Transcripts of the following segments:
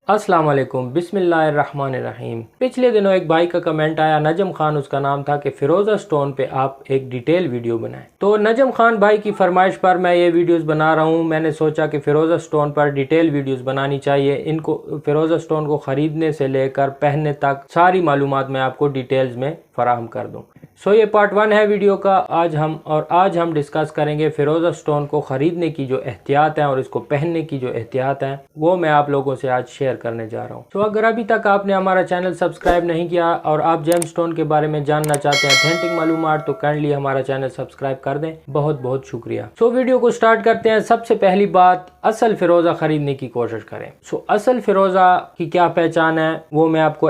अस्सलाम वालेकुम, बिस्मिल्लाहिर्रहमानिर्रहीम। पिछले दिनों एक भाई का कमेंट आया, नजम खान उसका नाम था, कि फ़िरोज़ा स्टोन पे आप एक डिटेल वीडियो बनाएं। तो नजम खान भाई की फरमाइश पर मैं ये वीडियोस बना रहा हूँ। मैंने सोचा कि फ़िरोज़ा स्टोन पर डिटेल वीडियोस बनानी चाहिए। इनको फ़िरोज़ा स्टोन को ख़रीदने से लेकर पहनने तक सारी मालूमात मैं आपको डिटेल्स में फ़राहम कर दूँ। सो ये पार्ट 1 है वीडियो का। आज हम डिस्कस करेंगे फ़िरोज़ा स्टोन को ख़रीदने की जो एहतियात हैं और इसको पहनने की जो एहतियात हैं, वो मैं आप लोगों से आज शेयर करने जा रहा हूँ। तो अगर अभी तक आपने हमारा चैनल सब्सक्राइब नहीं किया और आप जेम स्टोन के बारे में जानना चाहते हैं ऑथेंटिक मालूमात, तो काइंडली हमारा चैनल सब्सक्राइब कर दें। बहुत बहुत शुक्रिया। सो वीडियो को स्टार्ट करते हैं। सबसे पहली बात, असल फ़िरोज़ा ख़रीदने की कोशिश करें। सो असल फ़िरोज़ा की क्या पहचान है वो मैं आपको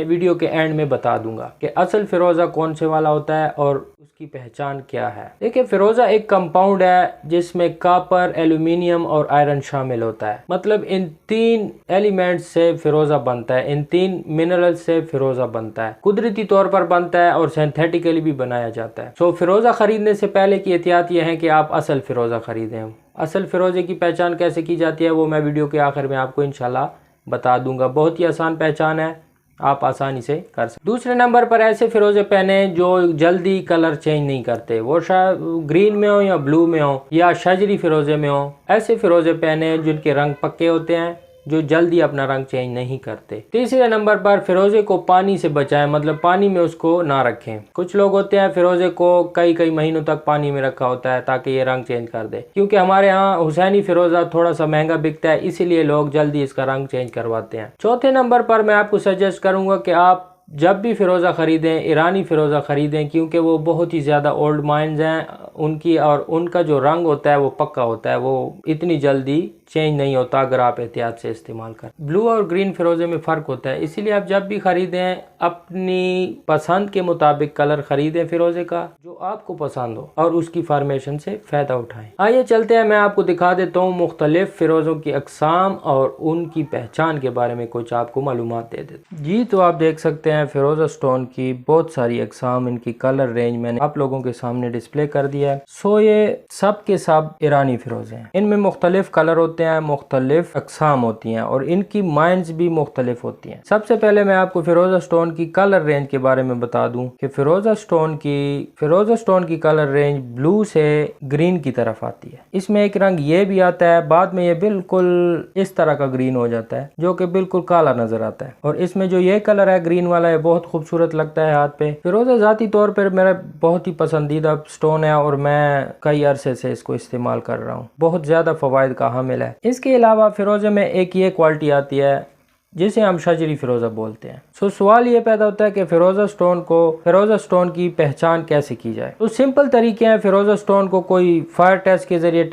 वीडियो के एंड में बता दूंगा कि असल फ़िरोज़ा कौन से वाला होता है और उसकी पहचान क्या है। देखिए, फ़िरोज़ा एक कंपाउंड है जिसमें कॉपर, एल्यूमिनियम और आयरन शामिल होता है। मतलब इन 3 एलिमेंट्स से फ़िरोज़ा बनता है, इन 3 मिनरल्स से फ़िरोज़ा बनता है। कुदरती तौर पर बनता है और सिंथेटिकली भी बनाया जाता है। सो फ़िरोज़ा ख़रीदने से पहले की एहतियात यह है कि आप असल फ़िरोज़ा ख़रीदें। असल फ़िरोज़े की पहचान कैसे की जाती है वो मैं वीडियो के आखिर में आपको इंशाल्लाह बता दूंगा। बहुत ही आसान पहचान है, आप आसानी से कर सकते। दूसरे नंबर पर ऐसे फ़िरोज़े पहने जो जल्दी कलर चेंज नहीं करते, वो शायद ग्रीन में हो या ब्लू में हो या शजरी फ़िरोज़े में हो। ऐसे फ़िरोज़े पहने जिनके रंग पक्के होते हैं, जो जल्दी अपना रंग चेंज नहीं करते। तीसरे नंबर पर फ़िरोज़े को पानी से बचाएं, मतलब पानी में उसको ना रखें। कुछ लोग होते हैं फ़िरोज़े को कई महीनों तक पानी में रखा होता है ताकि ये रंग चेंज कर दे। क्योंकि हमारे यहाँ हुसैनी फ़िरोज़ा थोड़ा सा महंगा बिकता है, इसीलिए लोग जल्दी इसका रंग चेंज करवाते हैं। चौथे नंबर पर मैं आपको सजेस्ट करूँगा कि आप जब भी फ़िरोज़ा ख़रीदें ईरानी फ़िरोज़ा ख़रीदें, क्योंकि वो बहुत ही ज़्यादा ओल्ड माइंस हैं उनकी, और उनका जो रंग होता है वो पक्का होता है, वो इतनी जल्दी चेंज नहीं होता अगर आप एहतियात से इस्तेमाल करें। ब्लू और ग्रीन फ़िरोज़े में फ़र्क होता है, इसीलिए आप जब भी ख़रीदें अपनी पसंद के मुताबिक कलर ख़रीदें फ़िरोज़े का जो आपको पसंद हो और उसकी फॉर्मेशन से फ़ायदा उठाएं। आइए चलते हैं, मैं आपको दिखा देता हूँ मुख्तलिफ़ फ़िरोज़ों की अक़साम और उनकी पहचान के बारे में कुछ आपको मालूमात दे देते जी। तो आप देख सकते हैं फ़िरोज़ा स्टोन की बहुत सारी अक़साम, इनकी कलर रेंज मैंने आप लोगों के सामने डिस्प्ले कर दिया है। सो ये सब के सब ईरानी फ़िरोज़े हैं। इनमें मुख्तलिफ़ कलर होते हैं, मुख्तलिफ अक़साम होती हैं और इनकी माइंस भी मुख्तलिफ होती हैं। सबसे पहले मैं आपको फ़िरोज़ा स्टोन की कलर रेंज के बारे में बता दूं कि फ़िरोज़ा स्टोन की कलर रेंज ब्लू से ग्रीन की तरफ आती है। इसमें एक रंग ये भी आता है, बाद में ये बिल्कुल इस तरह का ग्रीन हो जाता है जो कि बिल्कुल काला नजर आता है। और इसमें जो ये कलर है ग्रीन वाला, है बहुत खूबसूरत लगता है हाथ पे। फ़िरोज़ा ज़ाती तौर पर मेरा बहुत ही पसंदीदा स्टोन है और मैं कई अरसे से इसको इस्तेमाल कर रहा हूँ। बहुत ज़्यादा फ़वाइद का हामिल है। इसके अलावा फ़िरोज़े में एक ये क्वालिटी आती है जिसे हम शजरी फ़िरोज़ा बोलते हैं। सो सवाल ये पैदा होता है कि फ़िरोज़ा स्टोन की पहचान कैसे की जाए। तो सिंपल तरीके हैं। फ़िरोज़ा स्टोन को कोई फायर टेस्ट के ज़रिए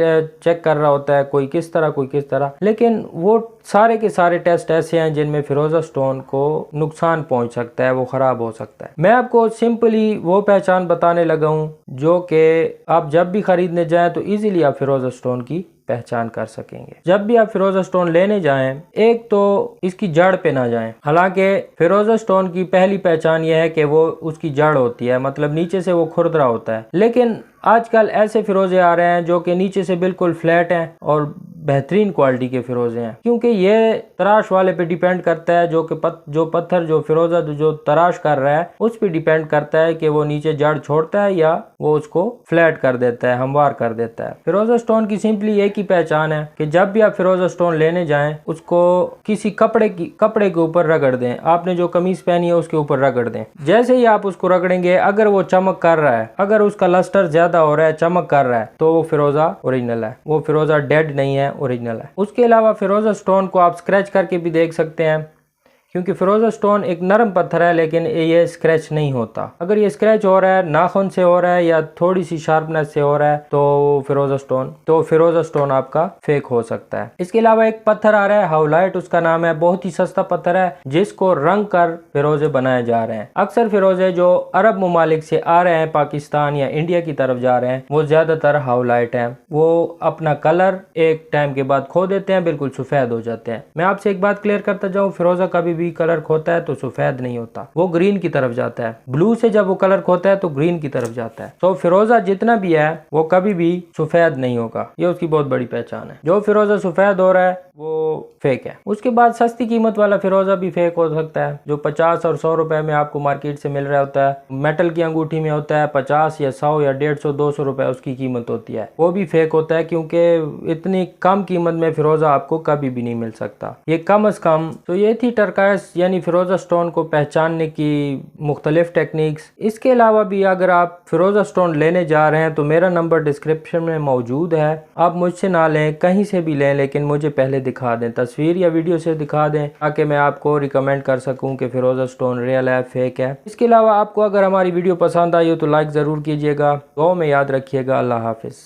चेक कर रहा होता है, कोई किस तरह, लेकिन वो सारे के सारे टेस्ट ऐसे हैं जिनमें फ़िरोज़ा स्टोन को नुकसान पहुंच सकता है, वो ख़राब हो सकता है। मैं आपको सिंपली वो पहचान बताने लगा हूँ जो कि आप जब भी ख़रीदने जाएँ तो ईज़िली आप फ़िरोज़ा स्टोन की पहचान कर सकेंगे। जब भी आप फ़िरोज़ा स्टोन लेने जाएं, एक तो इसकी जड़ पे ना जाएं। हालांकि फ़िरोज़ा स्टोन की पहली पहचान यह है कि वो उसकी जड़ होती है, मतलब नीचे से वो खुरदरा होता है। लेकिन आजकल ऐसे फ़िरोज़े आ रहे हैं जो कि नीचे से बिल्कुल फ्लैट हैं और बेहतरीन क्वालिटी के फ़िरोज़े हैं, क्योंकि ये तराश वाले पे डिपेंड करता है। जो पत्थर जो फ़िरोज़ा जो तराश कर रहा है उस पे डिपेंड करता है कि वो नीचे जड़ छोड़ता है या वो उसको फ्लैट कर देता है, हमवार कर देता है। फ़िरोज़ा स्टोन की सिंपली एक ही पहचान है कि जब भी आप फ़िरोज़ा स्टोन लेने जाएं, उसको किसी कपड़े के ऊपर रगड़ दें। आपने जो कमीज पहनी है उसके ऊपर रगड़ दें। जैसे ही आप उसको रगड़ेंगे, अगर वो चमक कर रहा है, अगर उसका लस्टर ज्यादा हो रहा है, चमक कर रहा है, तो वो फ़िरोज़ा ओरिजिनल है, वो फ़िरोज़ा डेड नहीं है, ओरिजिनल है। उसके अलावा फ़िरोज़ा स्टोन को आप स्क्रैच करके भी देख सकते हैं, क्योंकि फ़िरोज़ा स्टोन एक नरम पत्थर है लेकिन ये स्क्रैच नहीं होता। अगर ये स्क्रैच हो रहा है, नाखून से हो रहा है या थोड़ी सी शार्पनेस से हो रहा है, तो फ़िरोज़ा स्टोन आपका फेक हो सकता है। इसके अलावा एक पत्थर आ रहा है, हाउलाइट उसका नाम है, बहुत ही सस्ता पत्थर है जिसको रंग कर फ़िरोज़े बनाए जा रहे हैं। अक्सर फ़िरोज़े जो अरब ममालिक से आ रहे हैं, पाकिस्तान या इंडिया की तरफ जा रहे हैं, वो ज़्यादातर हाउलाइट हैं। वो अपना कलर एक टाइम के बाद खो देते हैं, बिल्कुल सफ़ेद हो जाते हैं। मैं आपसे एक बात क्लियर करता जाऊँ, फ़िरोज़ा कभी भी भी कलर खोता है तो सफेद नहीं होता, वो ग्रीन की तरफ जाता है। ब्लू से जब वो कलर खोता है तो ग्रीन की तरफ जाता है। तो फिरोजा जितना भी है वो कभी भी सफेद नहीं होगा, ये उसकी बहुत बड़ी पहचान है। जो फिरोजा सफेद हो रहा है वो फेक है। उसके बाद सस्ती कीमत वाला फिरोजा भी फेक हो सकता है, जो 50 और 100 रुपए में आपको मार्केट से मिल रहा होता है। मेटल की अंगूठी में होता है 50 या 100 या 150 200 रुपए उसकी कीमत होती है, वो भी फेक होता है, क्योंकि इतनी कम कीमत में फिरोजा आपको कभी भी नहीं मिल सकता। ये कम अज कम। तो ये थी टर्काइस यानी फिरोजा स्टोन को पहचानने की मुख्तलिफ टेक्निक्स। इसके अलावा भी अगर आप फिरोजा स्टोन लेने जा रहे हैं तो मेरा नंबर डिस्क्रिप्शन में मौजूद है, आप मुझसे ना लें, कहीं से भी लें, लेकिन मुझे पहले दिखा दें, तस्वीर या वीडियो से दिखा दें, ताकि मैं आपको रिकमेंड कर सकूं कि फिरोजा स्टोन रियल है फेक है। इसके अलावा आपको अगर हमारी वीडियो पसंद आई हो तो लाइक ज़रूर कीजिएगा। दुआ में याद रखिएगा। अल्लाह हाफिज़।